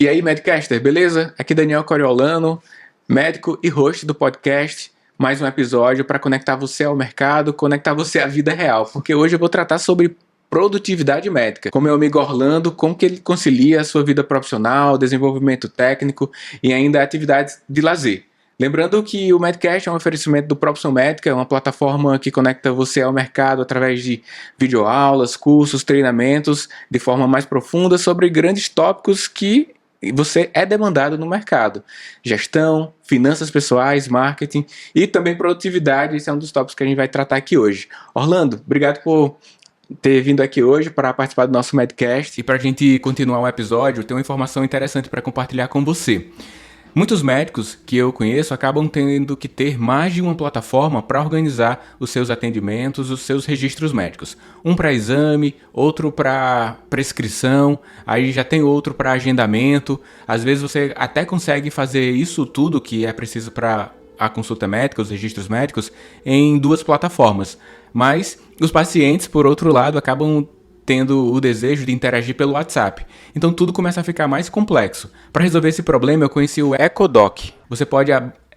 E aí, Medcaster, beleza? Aqui Daniel Coriolano, médico e host do podcast. Mais um episódio para conectar você ao mercado, conectar você à vida real. Porque hoje eu vou tratar sobre produtividade médica. Com meu amigo Orlando, como que ele concilia a sua vida profissional, desenvolvimento técnico e ainda atividades de lazer. Lembrando que o Medcast é um oferecimento do Propson Médica, uma plataforma que conecta você ao mercado através de videoaulas, cursos, treinamentos de forma mais profunda sobre grandes tópicos que você é demandado no mercado. Gestão, finanças pessoais, marketing e também produtividade. Esse é um dos tópicos que a gente vai tratar aqui hoje. Orlando, obrigado por ter vindo aqui hoje para participar do nosso Medcast. E para a gente continuar o episódio, tem uma informação interessante para compartilhar com você. Muitos médicos que eu conheço acabam tendo que ter mais de uma plataforma para organizar os seus atendimentos, os seus registros médicos. Um para exame, outro para prescrição, aí já tem outro para agendamento. Às vezes você até consegue fazer isso tudo que é preciso para a consulta médica, os registros médicos, em duas plataformas. Mas os pacientes, por outro lado, acabam tendo o desejo de interagir pelo WhatsApp. Então tudo começa a ficar mais complexo. Para resolver esse problema, eu conheci o EcoDoc. Você pode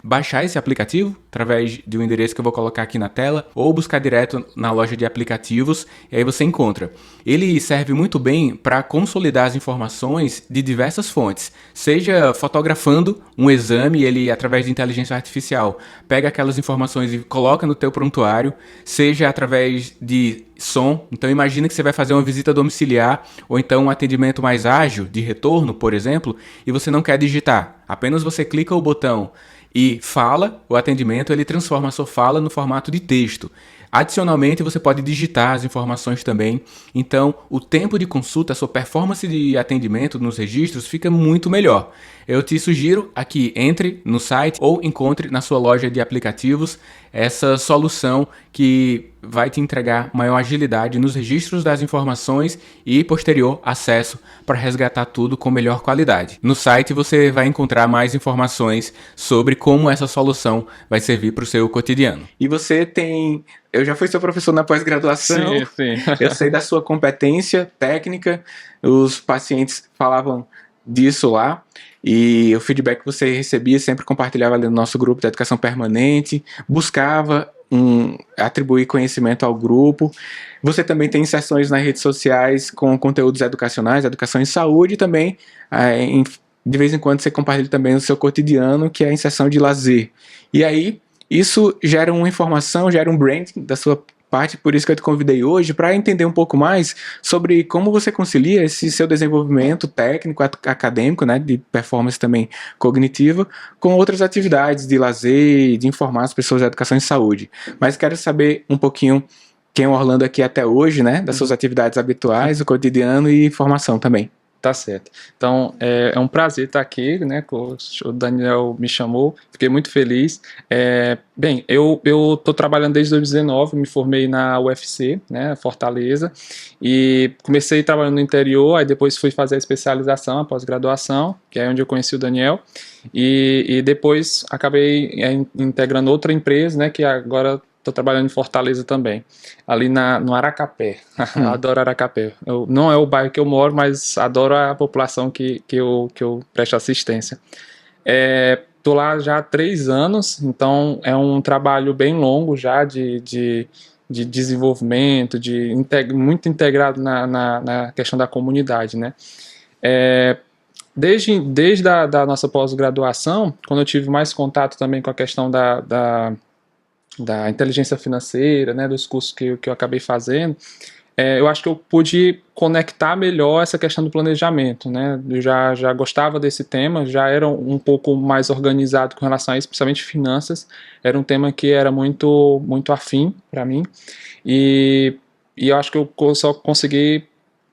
baixar esse aplicativo através de um endereço que eu vou colocar aqui na tela ou buscar direto na loja de aplicativos e aí você encontra. Ele serve muito bem para consolidar as informações de diversas fontes, seja fotografando um exame, ele através de inteligência artificial pega aquelas informações e coloca no teu prontuário, seja através de som. Então imagina que você vai fazer uma visita domiciliar ou então um atendimento mais ágil de retorno, por exemplo, e você não quer digitar. Apenas você clica o botão e fala, o atendimento ele transforma a sua fala no formato de texto. Adicionalmente, você pode digitar as informações também. Então, o tempo de consulta, a sua performance de atendimento nos registros fica muito melhor. Eu te sugiro aqui, entre no site ou encontre na sua loja de aplicativos essa solução que vai te entregar maior agilidade nos registros das informações e posterior acesso para resgatar tudo com melhor qualidade. No site você vai encontrar mais informações sobre como essa solução vai servir para o seu cotidiano. E você tem... Eu já fui seu professor na pós-graduação, sim. Eu sei da sua competência técnica, os pacientes falavam disso lá, e o feedback que você recebia sempre compartilhava ali no nosso grupo de educação permanente, buscava atribuir conhecimento ao grupo. Você também tem inserções nas redes sociais com conteúdos educacionais, educação em saúde, e também de vez em quando você compartilha também o seu cotidiano, que é a inserção de lazer. E aí, isso gera uma informação, gera um branding da sua parte, por isso que eu te convidei hoje, para entender um pouco mais sobre como você concilia esse seu desenvolvimento técnico, acadêmico, né, de performance também cognitiva, com outras atividades de lazer, de informar as pessoas da educação em saúde. Mas quero saber um pouquinho quem é o Orlando aqui até hoje, né, das suas atividades habituais, o cotidiano e formação também. Tá certo. Então, é um prazer estar aqui, né? O Daniel me chamou, fiquei muito feliz. Bem, eu estou trabalhando desde 2019, me formei na UFC, né, Fortaleza, e comecei trabalhando no interior, aí depois fui fazer a especialização, a pós-graduação, que é onde eu conheci o Daniel, e depois acabei integrando outra empresa, né, que agora estou trabalhando em Fortaleza também, ali no Aracapé. Adoro Aracapé. Não é o bairro que eu moro, mas adoro a população que eu presto assistência. Estou lá já há 3 anos, então é um trabalho bem longo já de desenvolvimento, muito integrado na questão da comunidade, né? Desde a nossa pós-graduação, quando eu tive mais contato também com a questão da inteligência financeira, né, dos cursos que eu acabei fazendo, eu acho que eu pude conectar melhor essa questão do planejamento, né? Eu já gostava desse tema, já era um pouco mais organizado com relação a isso, principalmente finanças, era um tema que era muito, muito afim para mim, e eu acho que eu só consegui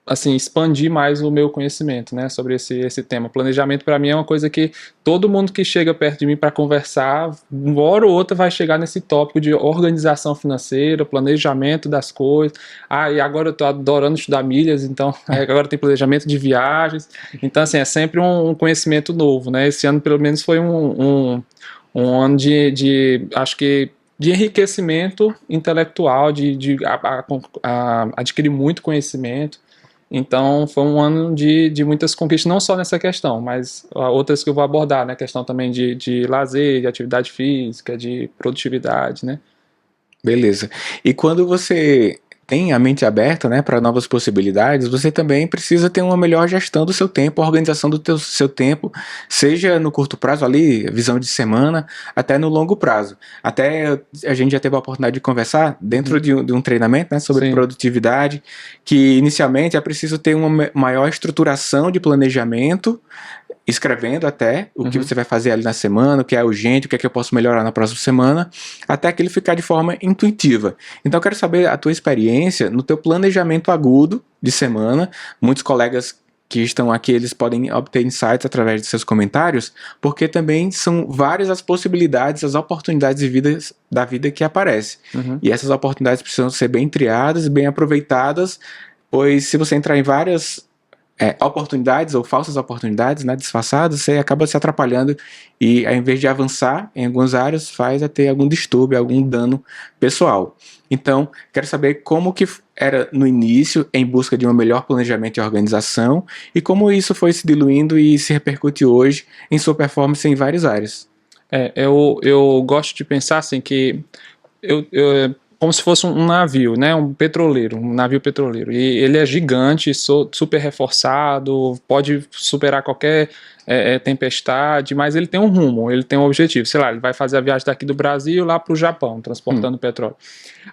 assim, expandir mais o meu conhecimento, né, sobre esse tema. Planejamento para mim é uma coisa que todo mundo que chega perto de mim para conversar, uma hora ou outra vai chegar nesse tópico de organização financeira, planejamento das coisas. E agora eu estou adorando estudar milhas, então agora tem planejamento de viagens. Então, assim, é sempre um conhecimento novo, né? Esse ano, pelo menos, foi um ano acho que de enriquecimento intelectual, de adquirir muito conhecimento. Então, foi um ano de muitas conquistas, não só nessa questão, mas outras que eu vou abordar, né? Questão também de lazer, de atividade física, de produtividade, né? Beleza. E quando você tem a mente aberta, né, para novas possibilidades, você também precisa ter uma melhor gestão do seu tempo, organização do seu tempo, seja no curto prazo ali, visão de semana, até no longo prazo. Até a gente já teve a oportunidade de conversar dentro de um treinamento, né, sobre Sim. produtividade, que inicialmente é preciso ter uma maior estruturação de planejamento, escrevendo até o que você vai fazer ali na semana, o que é urgente, o que é que eu posso melhorar na próxima semana, até aquilo ficar de forma intuitiva. Então eu quero saber a tua experiência no teu planejamento agudo de semana. Muitos colegas que estão aqui, eles podem obter insights através de seus comentários, porque também são várias as possibilidades, as oportunidades da vida que aparecem. E essas oportunidades precisam ser bem triadas, bem aproveitadas, pois se você entrar em várias oportunidades ou falsas oportunidades, né, disfarçadas, você acaba se atrapalhando e ao invés de avançar em algumas áreas, faz ter algum distúrbio, algum dano pessoal. Então, quero saber como que era no início em busca de um melhor planejamento e organização e como isso foi se diluindo e se repercute hoje em sua performance em várias áreas. Eu gosto de pensar assim que como se fosse um navio, né, um navio petroleiro, e ele é gigante, super reforçado, pode superar qualquer tempestade, mas ele tem um rumo, ele tem um objetivo, sei lá, ele vai fazer a viagem daqui do Brasil lá para o Japão, transportando petróleo.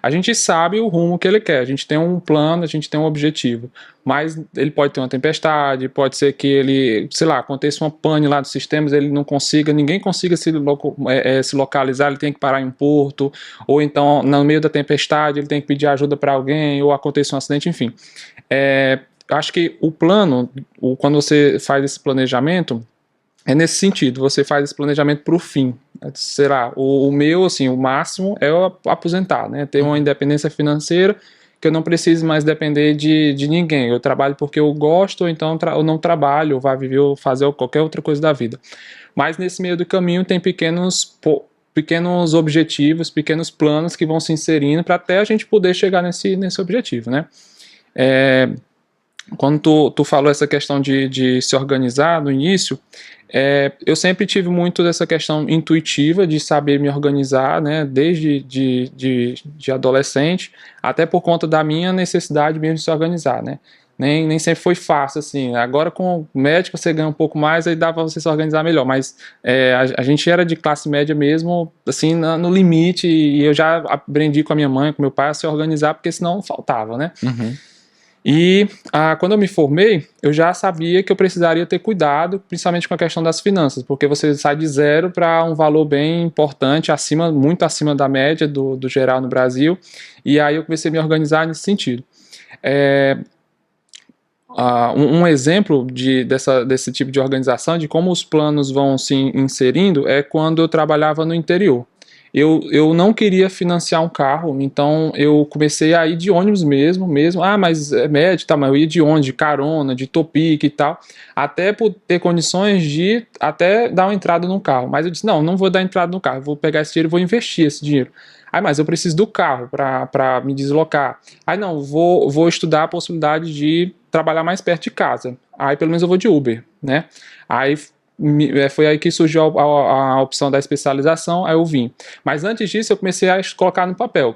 A gente sabe o rumo que ele quer, a gente tem um plano, a gente tem um objetivo, mas ele pode ter uma tempestade, pode ser que ele, sei lá, aconteça uma pane lá dos sistemas, ele não consiga, ninguém consiga se localizar, ele tem que parar em um porto, ou então no meio da tempestade ele tem que pedir ajuda para alguém, ou aconteça um acidente, enfim. Acho que o plano, quando você faz esse planejamento, é nesse sentido, você faz esse planejamento para o fim. Será, o meu, assim, o máximo é eu aposentar, né? Ter uma independência financeira, que eu não preciso mais depender de ninguém. Eu trabalho porque eu gosto, ou então eu não trabalho, ou vá viver ou fazer qualquer outra coisa da vida. Mas nesse meio do caminho tem pequenos objetivos, pequenos planos que vão se inserindo para até a gente poder chegar nesse objetivo, né? Quando tu falou essa questão de se organizar no início, eu sempre tive muito dessa questão intuitiva de saber me organizar, né, desde de adolescente, até por conta da minha necessidade mesmo de se organizar, né. Nem sempre foi fácil, assim. Agora com o médico você ganha um pouco mais, aí dá para você se organizar melhor, mas a gente era de classe média mesmo, assim, no limite, e eu já aprendi com a minha mãe, com meu pai a se organizar, porque senão faltava, né. E quando eu me formei, eu já sabia que eu precisaria ter cuidado, principalmente com a questão das finanças, porque você sai de zero para um valor bem importante, muito acima da média do geral no Brasil, e aí eu comecei a me organizar nesse sentido. Um exemplo desse tipo de organização, de como os planos vão se inserindo, é quando eu trabalhava no interior. Eu não queria financiar um carro, então eu comecei a ir de ônibus mesmo, mas é médio, tá, mas eu ia de ônibus, de carona, de Topic e tal, até por ter condições de até dar uma entrada no carro. Mas eu disse, não vou dar entrada no carro, vou pegar esse dinheiro e vou investir esse dinheiro. Mas eu preciso do carro para me deslocar. Vou estudar a possibilidade de trabalhar mais perto de casa. Aí pelo menos eu vou de Uber, né? Aí foi aí que surgiu a opção da especialização, aí eu vim. Mas antes disso eu comecei a colocar no papel,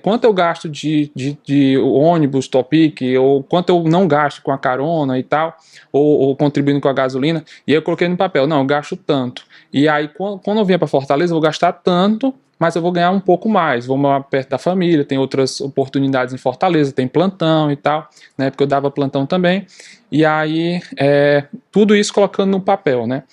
quanto eu gasto de ônibus, Topic, ou quanto eu não gasto com a carona e tal, ou contribuindo com a gasolina, e aí eu coloquei no papel, eu gasto tanto. E aí quando eu vinha para Fortaleza eu vou gastar tanto, mas eu vou ganhar um pouco mais, vou morar perto da família, tem outras oportunidades em Fortaleza, tem plantão e tal, né, porque eu dava plantão também, e aí tudo isso colocando no papel, né,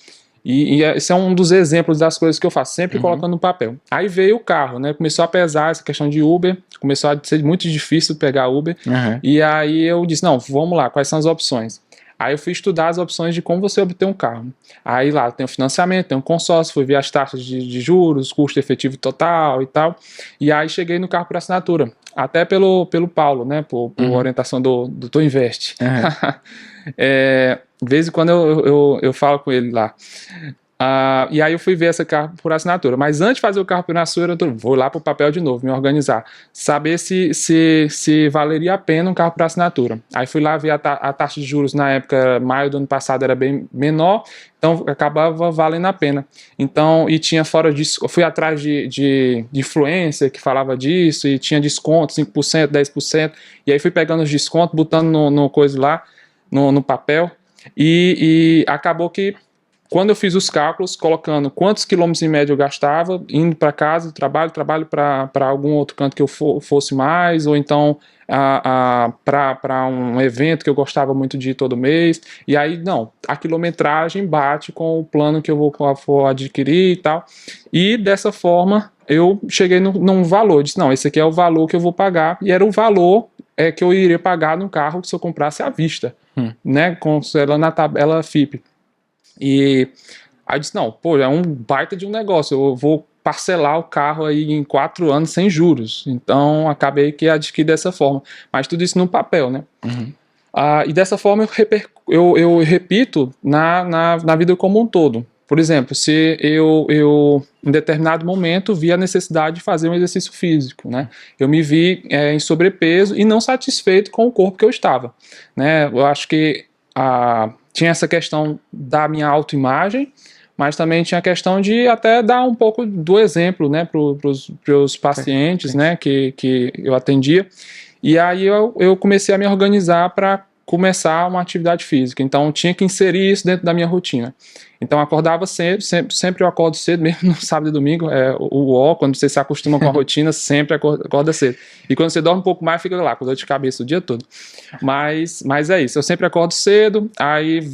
e esse é um dos exemplos das coisas que eu faço, sempre colocando no papel. Aí veio o carro, né, começou a pesar essa questão de Uber, começou a ser muito difícil pegar Uber, e aí eu disse, vamos lá, quais são as opções? Aí eu fui estudar as opções de como você obter um carro. Aí lá tem o financiamento, tem um consórcio, fui ver as taxas de juros, custo efetivo total e tal. E aí cheguei no carro por assinatura. Até pelo Paulo, né? Por orientação do Dr. Invest. De vez em quando eu falo com ele lá. E aí eu fui ver essa carro por assinatura. Mas antes de fazer o carro por assinatura, eu vou lá pro papel de novo, me organizar. Saber se valeria a pena um carro por assinatura. Aí fui lá ver a taxa de juros na época, maio do ano passado, era bem menor, então acabava valendo a pena. Então, e tinha fora disso, eu fui atrás de influencer que falava disso, e tinha desconto, 5%, 10%, e aí fui pegando os descontos, botando no coisa lá, no papel, e acabou que quando eu fiz os cálculos, colocando quantos quilômetros em média eu gastava, indo para casa, trabalho para algum outro canto que eu fosse mais, ou então para um evento que eu gostava muito de ir todo mês, e aí, não, a quilometragem bate com o plano que eu vou adquirir e tal, e dessa forma eu cheguei num valor, disse, não, esse aqui é o valor que eu vou pagar, e era o valor que eu iria pagar no carro se eu comprasse à vista, né, considerando na tabela FIPE. E aí eu disse, não, pô, é um baita de um negócio, eu vou parcelar o carro aí em 4 anos sem juros, então acabei que adquiri dessa forma, mas tudo isso no papel, né? E dessa forma eu repito na vida como um todo. Por exemplo, se eu em determinado momento vi a necessidade de fazer um exercício físico, né? Eu me vi em sobrepeso e não satisfeito com o corpo que eu estava, né? Eu acho que tinha essa questão da minha autoimagem, mas também tinha a questão de até dar um pouco do exemplo, né, para os pacientes, né, que eu atendia. E aí eu comecei a me organizar para começar uma atividade física. Então tinha que inserir isso dentro da minha rotina. Então eu acordava cedo, sempre eu acordo cedo, mesmo no sábado e domingo, quando você se acostuma com a rotina, sempre acorda cedo. E quando você dorme um pouco mais, fica lá, com dor de cabeça o dia todo. Mas é isso, eu sempre acordo cedo, aí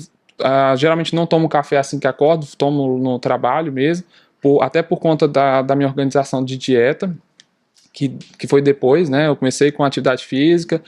geralmente não tomo café assim que acordo, tomo no trabalho mesmo, até por conta da minha organização de dieta, que foi depois, né, eu comecei com atividade física,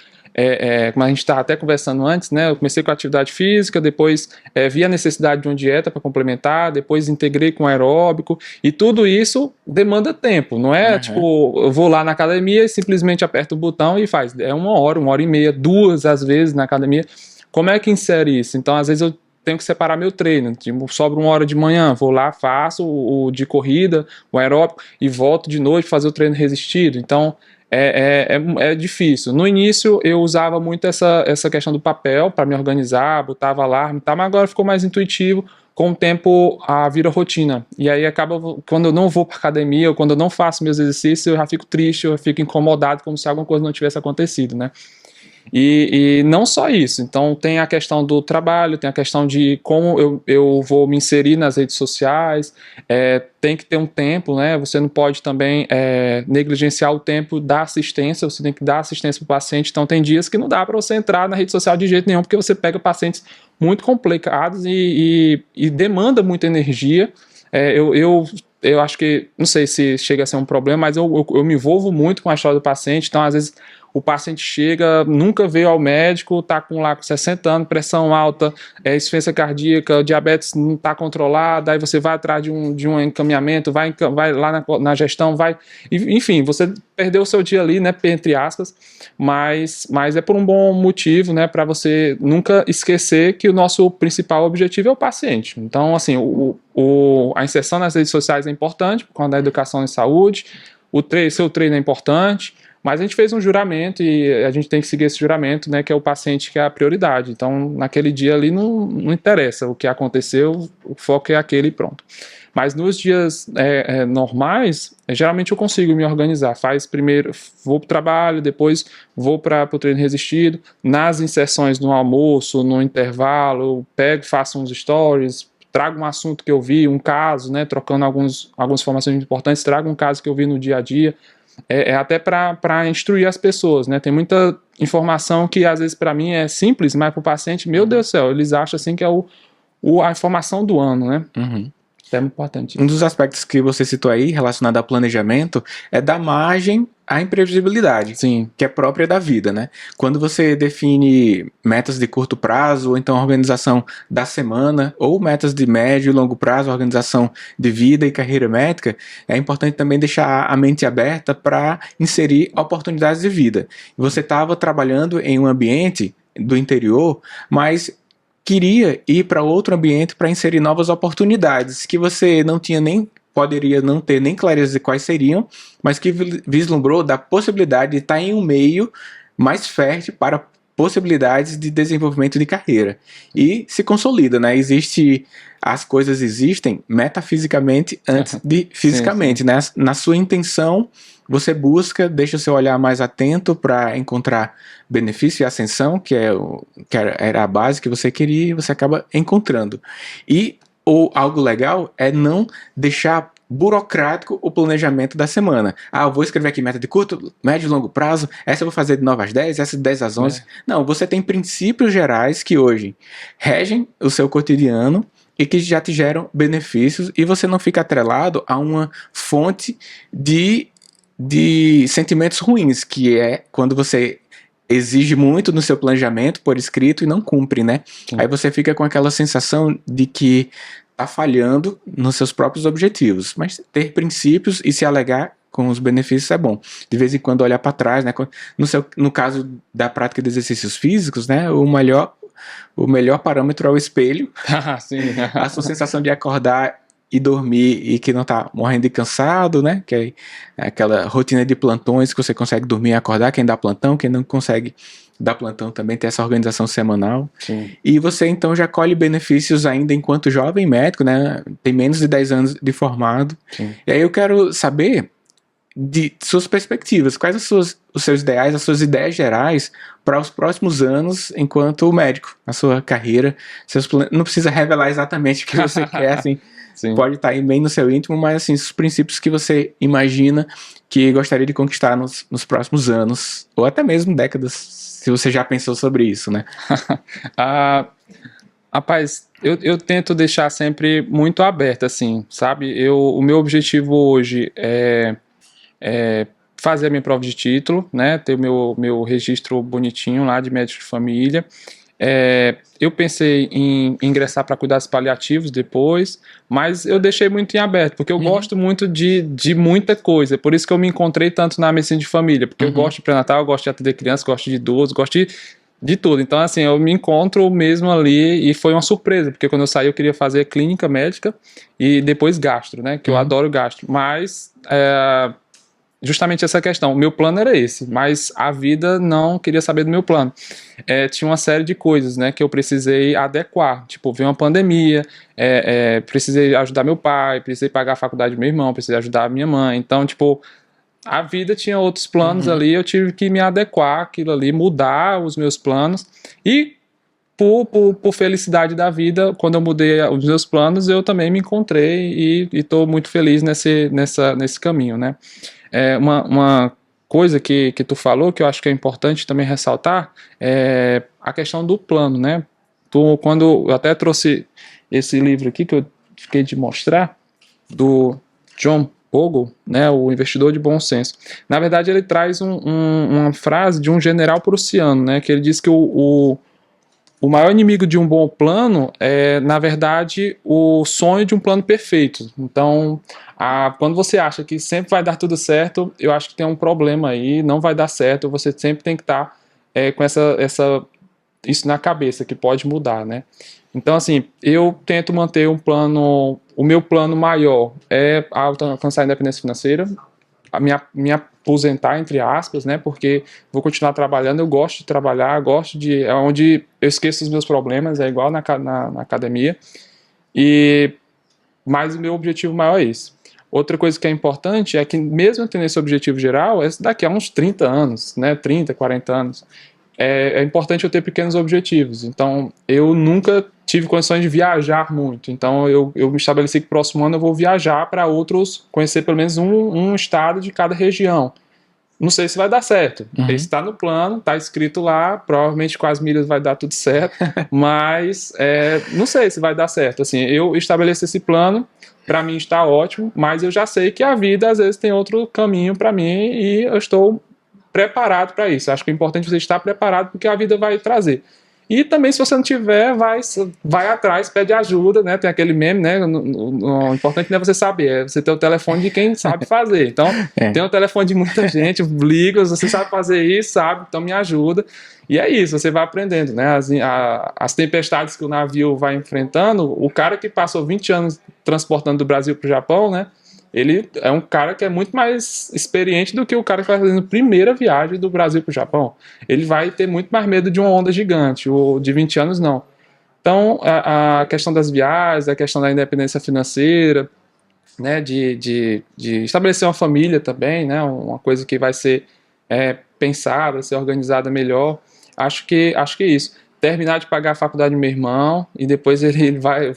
como a gente estava até conversando antes, né, eu comecei com atividade física, depois vi a necessidade de uma dieta para complementar, depois integrei com aeróbico, e tudo isso demanda tempo, não é tipo, eu vou lá na academia e simplesmente aperto o botão e faz, é 1 hora e meia, 2 às vezes na academia. Como é que insere isso? Então às vezes eu tenho que separar meu treino, tipo, sobra 1 hora de manhã, vou lá, faço o de corrida, o aeróbico, e volto de noite fazer o treino resistido. Então é difícil. No início eu usava muito essa questão do papel para me organizar, botava alarme, tá, mas agora ficou mais intuitivo. Com o tempo vira rotina, e aí acaba, quando eu não vou para academia, ou quando eu não faço meus exercícios, eu já fico triste, eu fico incomodado, como se alguma coisa não tivesse acontecido, né? E não só isso, então tem a questão do trabalho, tem a questão de como eu vou me inserir nas redes sociais, tem que ter um tempo, né? Você não pode também negligenciar o tempo da assistência, você tem que dar assistência para o paciente, então tem dias que não dá para você entrar na rede social de jeito nenhum, porque você pega pacientes muito complicados e demanda muita energia. Eu acho que, não sei se chega a ser um problema, mas eu me envolvo muito com a história do paciente, então às vezes o paciente chega, nunca veio ao médico, está com 60 anos, pressão alta, insuficiência cardíaca, diabetes não está controlada, aí você vai atrás de um encaminhamento, vai lá na gestão, enfim, você perdeu o seu dia ali, né, entre aspas, mas é por um bom motivo, né, para você nunca esquecer que o nosso principal objetivo é o paciente. Então, assim, a inserção nas redes sociais é importante, por conta da educação em saúde, seu treino é importante, mas a gente fez um juramento e a gente tem que seguir esse juramento, né, que é o paciente que é a prioridade. Então, naquele dia ali não interessa o que aconteceu, o foco é aquele e pronto. Mas nos dias normais, geralmente eu consigo me organizar. Primeiro, vou para o trabalho, depois vou para o treino resistido. Nas inserções no almoço, no intervalo, eu faço uns stories, trago um assunto que eu vi, um caso, né, trocando algumas informações importantes, trago um caso que eu vi no dia a dia. Até para instruir as pessoas, né? Tem muita informação que às vezes para mim é simples, mas para o paciente, meu Deus do céu, eles acham assim que é a informação do ano, né? É muito importante. Um dos aspectos que você citou aí, relacionado ao planejamento, é dar margem à imprevisibilidade, sim, que é própria da vida, né? Quando você define metas de curto prazo, ou então a organização da semana, ou metas de médio e longo prazo, a organização de vida e carreira médica, é importante também deixar a mente aberta para inserir oportunidades de vida. Você estava trabalhando em um ambiente do interior, mas queria ir para outro ambiente para inserir novas oportunidades que você não tinha nem poderia não ter nem clareza de quais seriam, mas que vislumbrou da possibilidade de estar em um meio mais fértil para possibilidades de desenvolvimento de carreira. E se consolida, né? As coisas existem metafisicamente antes de fisicamente, sim. Né? Na sua intenção, você busca, deixa o seu olhar mais atento para encontrar benefício e ascensão, que era a base que você queria, e você acaba encontrando. E algo legal é não deixar burocrático o planejamento da semana. Eu vou escrever aqui meta de curto, médio e longo prazo, essa eu vou fazer de 9 às 10, essa de 10 às 11. Não, você tem princípios gerais que hoje regem o seu cotidiano e que já te geram benefícios, e você não fica atrelado a uma fonte de sentimentos ruins, que é quando você exige muito no seu planejamento por escrito e não cumpre, né? Sim. Aí você fica com aquela sensação de que tá falhando nos seus próprios objetivos. Mas ter princípios e se alegar com os benefícios é bom. De vez em quando olhar para trás, né? No caso da prática de exercícios físicos, né? O melhor parâmetro é o espelho. Sim. A sua sensação de acordar e dormir e que não tá morrendo de cansado, né? Que é aquela rotina de plantões que você consegue dormir e acordar, quem dá plantão, quem não consegue dar plantão também tem essa organização semanal. Sim. E você então já colhe benefícios ainda enquanto jovem médico, né? Tem menos de 10 anos de formado. Sim. E aí eu quero saber de suas perspectivas, quais os seus ideais, as suas ideias gerais para os próximos anos enquanto médico, a sua carreira, não precisa revelar exatamente o que você quer, assim. Sim. Pode estar aí bem no seu íntimo, mas assim, os princípios que você imagina que gostaria de conquistar nos próximos anos, ou até mesmo décadas, se você já pensou sobre isso, né? Rapaz, eu tento deixar sempre muito aberto, assim, sabe? O meu objetivo hoje é fazer a minha prova de título, né? Ter o meu registro bonitinho lá de médico de família. Eu pensei em ingressar para cuidados paliativos depois, mas eu deixei muito em aberto, porque eu gosto muito de muita coisa, por isso que eu me encontrei tanto na medicina de família, porque eu gosto de pré-natal, eu gosto de atender crianças, gosto de idosos, gosto de tudo. Então, assim, eu me encontro mesmo ali, e foi uma surpresa, porque quando eu saí eu queria fazer clínica médica e depois gastro, né, que eu adoro gastro, mas justamente essa questão, o meu plano era esse, mas a vida não queria saber do meu plano. Tinha uma série de coisas, né, que eu precisei adequar, tipo, veio uma pandemia, precisei ajudar meu pai, precisei pagar a faculdade do meu irmão, precisei ajudar a minha mãe, então, tipo, a vida tinha outros planos ali, eu tive que me adequar àquilo ali, mudar os meus planos, e por felicidade da vida, quando eu mudei os meus planos, eu também me encontrei e estou muito feliz nesse caminho, né. Uma coisa que tu falou, que eu acho que é importante também ressaltar, é a questão do plano, né? Quando eu até trouxe esse livro aqui, que eu fiquei de mostrar, do John Bogle, né, o Investidor de Bom Senso. Na verdade, ele traz uma frase de um general prussiano, né, que ele diz que o maior inimigo de um bom plano é, na verdade, o sonho de um plano perfeito. Então, quando você acha que sempre vai dar tudo certo, eu acho que tem um problema aí, não vai dar certo, você sempre tem que estar com isso na cabeça, que pode mudar, né? Então, assim, eu tento manter o meu plano maior é alcançar a independência financeira, me aposentar, entre aspas, né, porque vou continuar trabalhando, eu gosto de trabalhar, é onde eu esqueço os meus problemas, é igual na academia, mas o meu objetivo maior é esse. Outra coisa que é importante é que, mesmo tendo esse objetivo geral, daqui a uns 30 anos, né, 30, 40 anos, é importante eu ter pequenos objetivos. Então, eu nunca tive condições de viajar muito. Então, eu me estabeleci que próximo ano eu vou viajar para conhecer pelo menos um estado de cada região. Não sei se vai dar certo. Isso está no plano, está escrito lá, provavelmente com as milhas vai dar tudo certo, mas não sei se vai dar certo. Assim, eu estabeleci esse plano, para mim está ótimo, mas eu já sei que a vida às vezes tem outro caminho para mim e eu estou preparado para isso. Acho que é importante você estar preparado porque a vida vai trazer. E também, se você não tiver, vai atrás, pede ajuda, né? Tem aquele meme, né? O importante não é você saber, é você ter o telefone de quem sabe fazer. Então, tem o telefone de muita gente, liga, você sabe fazer isso, sabe? Então me ajuda. E é isso, você vai aprendendo, né? As tempestades que o navio vai enfrentando, o cara que passou 20 anos transportando do Brasil para o Japão, né? Ele é um cara que é muito mais experiente do que o cara que vai fazendo a primeira viagem do Brasil para o Japão. Ele vai ter muito mais medo de uma onda gigante, o de 20 anos não. Então, a questão das viagens, a questão da independência financeira, né, de estabelecer uma família também, né, uma coisa que vai ser pensada, ser organizada melhor. Acho que é isso. Terminar de pagar a faculdade do meu irmão e depois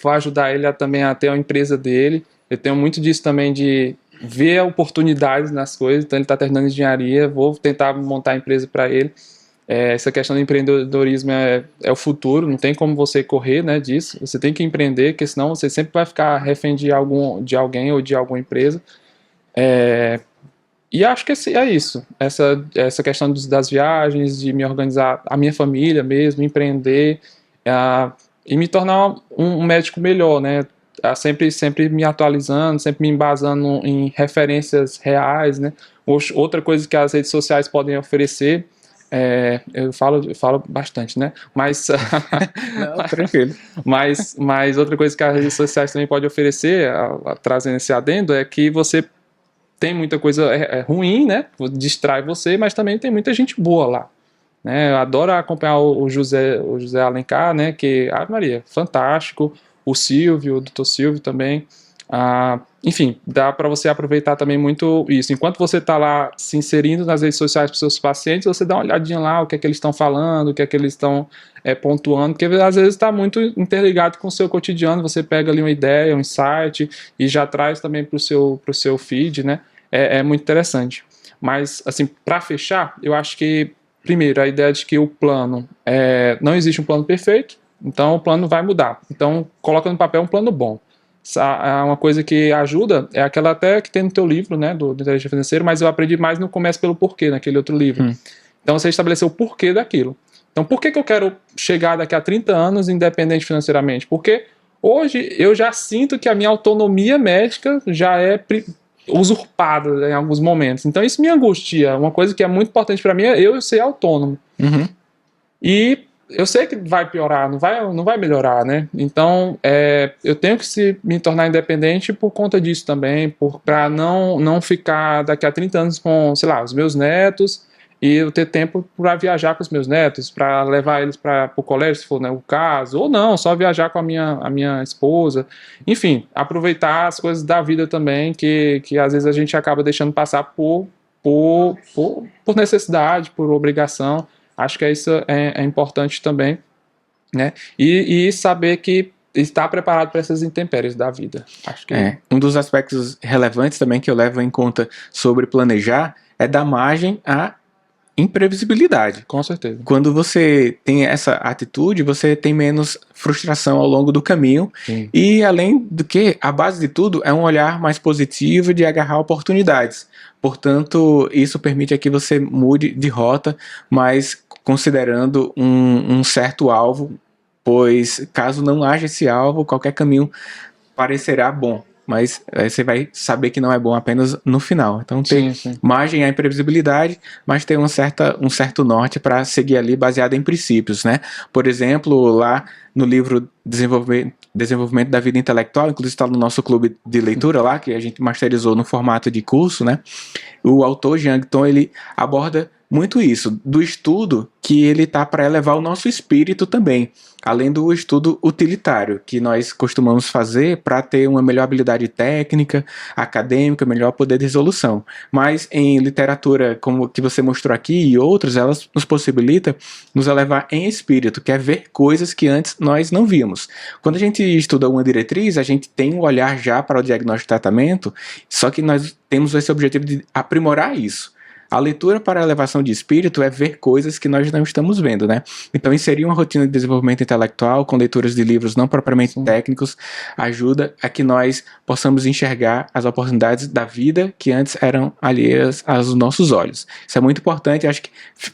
vou ajudar ele também a ter a empresa dele. Eu tenho muito disso também de ver oportunidades nas coisas. Então ele está terminando engenharia, vou tentar montar a empresa para ele. Essa questão do empreendedorismo é o futuro, não tem como você correr, né, disso. Você tem que empreender, porque senão você sempre vai ficar refém de alguém ou de alguma empresa. E acho que é isso. Essa questão das viagens, de me organizar, a minha família mesmo, empreender e me tornar um médico melhor, né? Sempre me atualizando, sempre me embasando em referências reais, né? Outra coisa que as redes sociais podem oferecer, eu falo bastante, né? Mas, não, tranquilo. mas outra coisa que as redes sociais também podem oferecer, trazendo esse adendo, é que você tem muita coisa ruim, né? Distrai você, mas também tem muita gente boa lá. Né? Eu adoro acompanhar o José Alencar, né? Que, Maria, fantástico. O Silvio, o Dr. Silvio também. Enfim, dá para você aproveitar também muito isso. Enquanto você está lá se inserindo nas redes sociais para os seus pacientes, você dá uma olhadinha lá, o que é que eles estão falando, o que é que eles estão pontuando, porque às vezes está muito interligado com o seu cotidiano, você pega ali uma ideia, um insight e já traz também para o seu feed, né? É muito interessante. Mas, assim, para fechar, eu acho que, primeiro, a ideia de que o plano, não existe um plano perfeito, então o plano vai mudar. Então, coloca no papel um plano bom. Uma coisa que ajuda é aquela até que tem no teu livro, né, do Inteligência Financeira, mas eu aprendi mais no Começa pelo Porquê, naquele outro livro. Então, você estabeleceu o porquê daquilo. Então, por que eu quero chegar daqui a 30 anos independente financeiramente? Porque hoje eu já sinto que a minha autonomia médica já é usurpada em alguns momentos. Então, isso me angustia. Uma coisa que é muito importante para mim é eu ser autônomo. E eu sei que vai piorar, não vai melhorar, né? Então, eu tenho que me tornar independente por conta disso também, para não ficar daqui a 30 anos com, sei lá, os meus netos, e eu ter tempo para viajar com os meus netos, para levar eles para o colégio, se for, né, o caso, ou não, só viajar com a minha esposa. Enfim, aproveitar as coisas da vida também, que às vezes a gente acaba deixando passar por necessidade, por obrigação. Acho que isso é importante também, né? E saber que está preparado para essas intempéries da vida. Acho que um dos aspectos relevantes também que eu levo em conta sobre planejar é dar margem à imprevisibilidade. Com certeza. Quando você tem essa atitude, você tem menos frustração ao longo do caminho. Sim. E além do que, a base de tudo é um olhar mais positivo de agarrar oportunidades. Portanto, isso permite que você mude de rota, mas considerando um certo alvo, pois caso não haja esse alvo, qualquer caminho parecerá bom. Mas você vai saber que não é bom apenas no final. Então tem margem à imprevisibilidade, mas tem um certo norte para seguir ali baseado em princípios, né? Por exemplo, lá no livro Desenvolvimento da Vida Intelectual, inclusive está no nosso clube de leitura lá, que a gente masterizou no formato de curso, né? O autor Jean Acton, ele aborda muito isso, do estudo que ele tá para elevar o nosso espírito também, além do estudo utilitário, que nós costumamos fazer para ter uma melhor habilidade técnica, acadêmica, melhor poder de resolução. Mas em literatura, como que você mostrou aqui e outros, elas nos possibilitam nos elevar em espírito, que é ver coisas que antes nós não víamos. Quando a gente estuda uma diretriz, a gente tem um olhar já para o diagnóstico e tratamento, só que nós temos esse objetivo de aprimorar isso. A leitura para a elevação de espírito é ver coisas que nós não estamos vendo, né? Então, inserir uma rotina de desenvolvimento intelectual com leituras de livros não propriamente técnicos ajuda a que nós possamos enxergar as oportunidades da vida que antes eram alheias aos nossos olhos. Isso é muito importante, acho que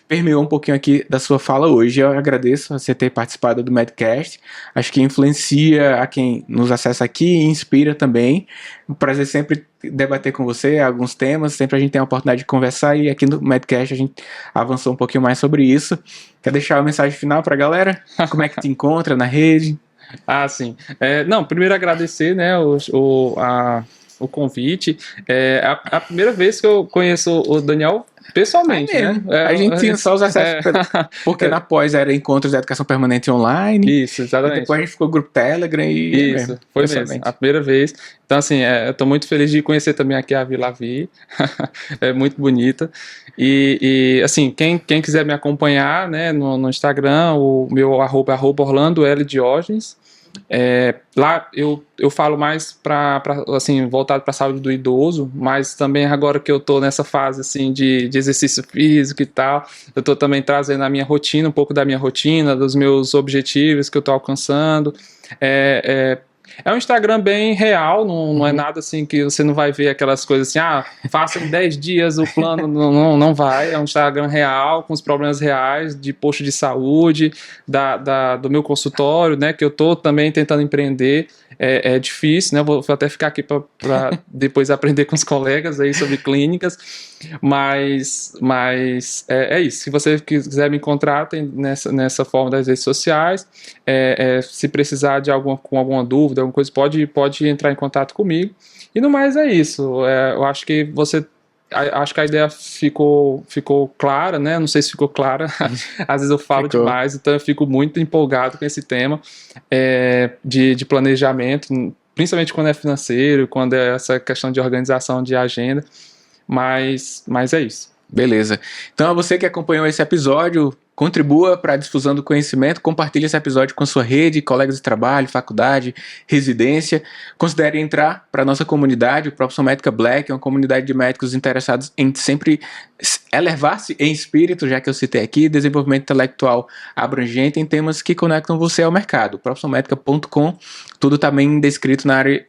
permeou um pouquinho aqui da sua fala hoje. Eu agradeço você ter participado do Medcast, acho que influencia a quem nos acessa aqui e inspira também. Um prazer sempre debater com você alguns temas, sempre a gente tem a oportunidade de conversar e aqui no Medcast a gente avançou um pouquinho mais sobre isso. Quer deixar uma mensagem final para a galera? Como é que te encontra na rede? Sim. Não, primeiro agradecer, né, o convite. É a primeira vez que eu conheço o Daniel pessoalmente, né? A gente tinha só os acessos, porque na pós era encontros de educação permanente online. Isso, exatamente. Depois a gente ficou no grupo Telegram e... Isso, foi mesmo, a primeira vez. Então, assim, eu tô muito feliz de conhecer também aqui a Vila Vi. É muito bonita. E assim, quem quiser me acompanhar, né, no Instagram, o meu arroba Orlando L. Diógenes. Lá eu falo mais assim, voltado para a saúde do idoso, mas também agora que eu estou nessa fase assim, de exercício físico e tal, eu estou também trazendo a minha rotina, um pouco da minha rotina, dos meus objetivos que eu estou alcançando. É um Instagram bem real, não é nada assim que você não vai ver aquelas coisas assim, faça em 10 dias o plano, não vai. É um Instagram real, com os problemas reais de posto de saúde, do meu consultório, né, que eu tô também tentando empreender. É difícil, né, vou até ficar aqui para depois aprender com os colegas aí sobre clínicas, mas é isso. Se você quiser me encontrar, tem nessa forma das redes sociais. Se precisar de com alguma dúvida, alguma coisa, pode entrar em contato comigo. E no mais é isso. Eu acho que acho que a ideia ficou clara, né? Não sei se ficou clara. Às vezes eu falo demais, então eu fico muito empolgado com esse tema de planejamento, principalmente quando é financeiro, quando é essa questão de organização de agenda. Mas é isso. Beleza. Então, a você que acompanhou esse episódio, contribua para a difusão do conhecimento, compartilhe esse episódio com sua rede, colegas de trabalho, faculdade, residência. Considere entrar para a nossa comunidade, o Profissão Médica Black, é uma comunidade de médicos interessados em sempre elevar-se em espírito, já que eu citei aqui, desenvolvimento intelectual abrangente em temas que conectam você ao mercado. profissionalmedica.com, tudo também descrito na área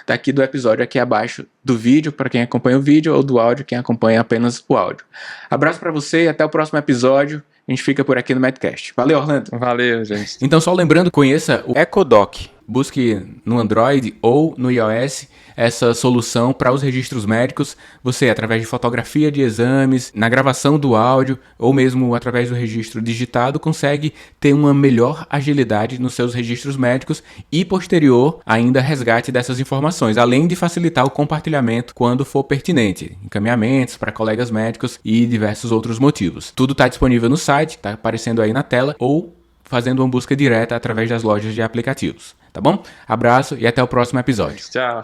daqui do episódio, aqui abaixo do vídeo, para quem acompanha o vídeo, ou do áudio, quem acompanha apenas o áudio. Abraço para você e até o próximo episódio. A gente fica por aqui no Medcast. Valeu, Orlando. Valeu, gente. Então, só lembrando, conheça o EcoDoc. Busque no Android ou no iOS essa solução para os registros médicos. Você, através de fotografia de exames, na gravação do áudio ou mesmo através do registro digitado, consegue ter uma melhor agilidade nos seus registros médicos e, posterior, ainda resgate dessas informações, além de facilitar o compartilhamento quando for pertinente, encaminhamentos para colegas médicos e diversos outros motivos. Tudo está disponível no site, está aparecendo aí na tela, ou fazendo uma busca direta através das lojas de aplicativos. Tá bom? Abraço e até o próximo episódio. Tchau.